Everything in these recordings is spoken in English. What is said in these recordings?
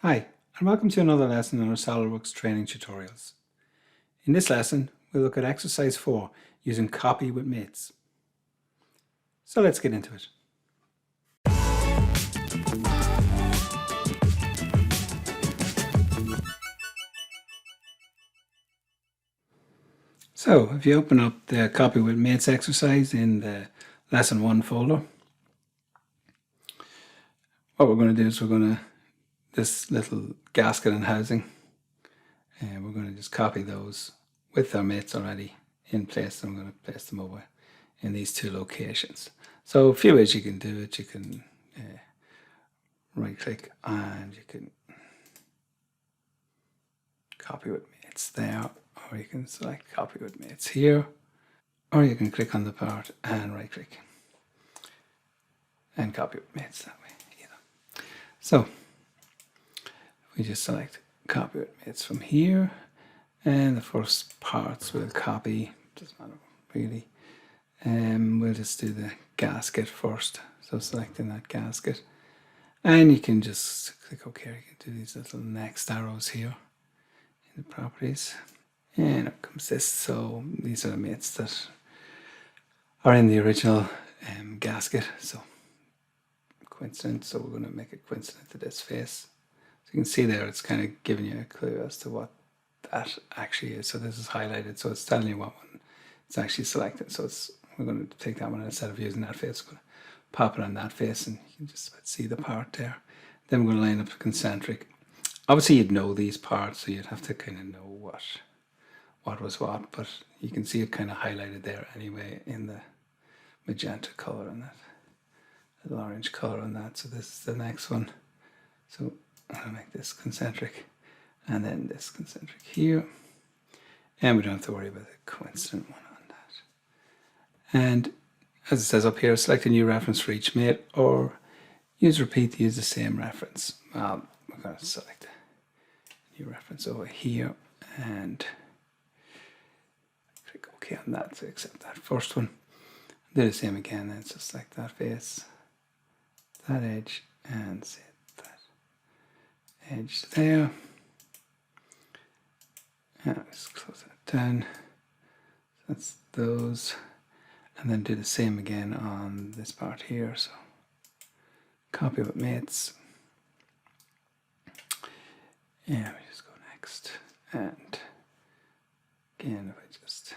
Hi, and welcome to another lesson in our SOLIDWORKS training tutorials. In this lesson, we'll look at exercise 4 using copy with mates. So let's get into it. So if you open up the copy with mates exercise in the lesson 1 folder, what we're going to do is this little gasket and housing, and we're going to just copy those with our mates already in place, and we're going to place them over in these two locations. So a few ways you can do it. You can right click and you can copy with mates there, or you can select copy with mates here, or you can click on the part and right click and copy with mates that way either. So we just select copy with mates from here, and the first parts we'll copy, doesn't matter really. We'll just do the gasket first, so selecting that gasket, and you can just click OK. You can do these little next arrows here in the properties, and up comes this. So these are the mates that are in the original gasket, so coincident, so we're going to make it coincident to this face. So you can see there it's kind of giving you a clue as to what that actually is. So this is highlighted, so it's telling you what one it's actually selected. So we're going to take that one, instead of using that face, we're going to pop it on that face, and you can just see the part there. Then we're going to line up the concentric. Obviously you'd know these parts, so you'd have to kind of know what was what, but you can see it kind of highlighted there anyway in the magenta color on that, the orange color on that. So this is the next one. So I'm going to make this concentric, and then this concentric here, and we don't have to worry about the coincident one on that. And as it says up here, select a new reference for each mate, or use repeat to use the same reference. We're going to select a new reference over here and click OK on that to accept that first one. Do the same again, and so select that face, that edge, and set that edge there. And just close that down. That's those. And then do the same again on this part here. So copy with mates. Yeah, we just go next. And again, if I just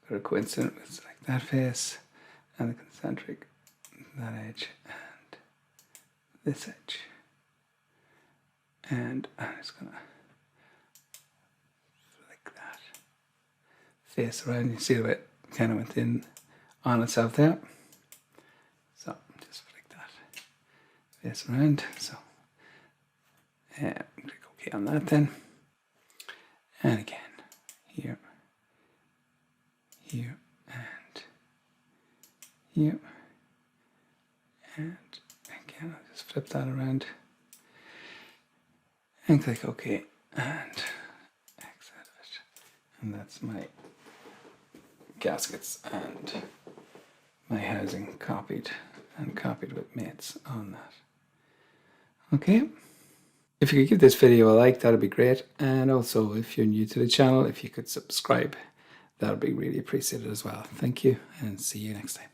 go to coincident with select that face and the concentric, that edge, and this edge. And I'm just going to flick that face around. You see the way it kind of went in on itself there. So just flick that face around. So click OK on that then. And again, here, here, and here. And again, I'll just flip that around and click OK and exit it. And that's my gaskets and my housing copied with mates on that. Okay. If you could give this video a like, that'd be great. And also, if you're new to the channel, if you could subscribe, that would be really appreciated as well. Thank you, and see you next time.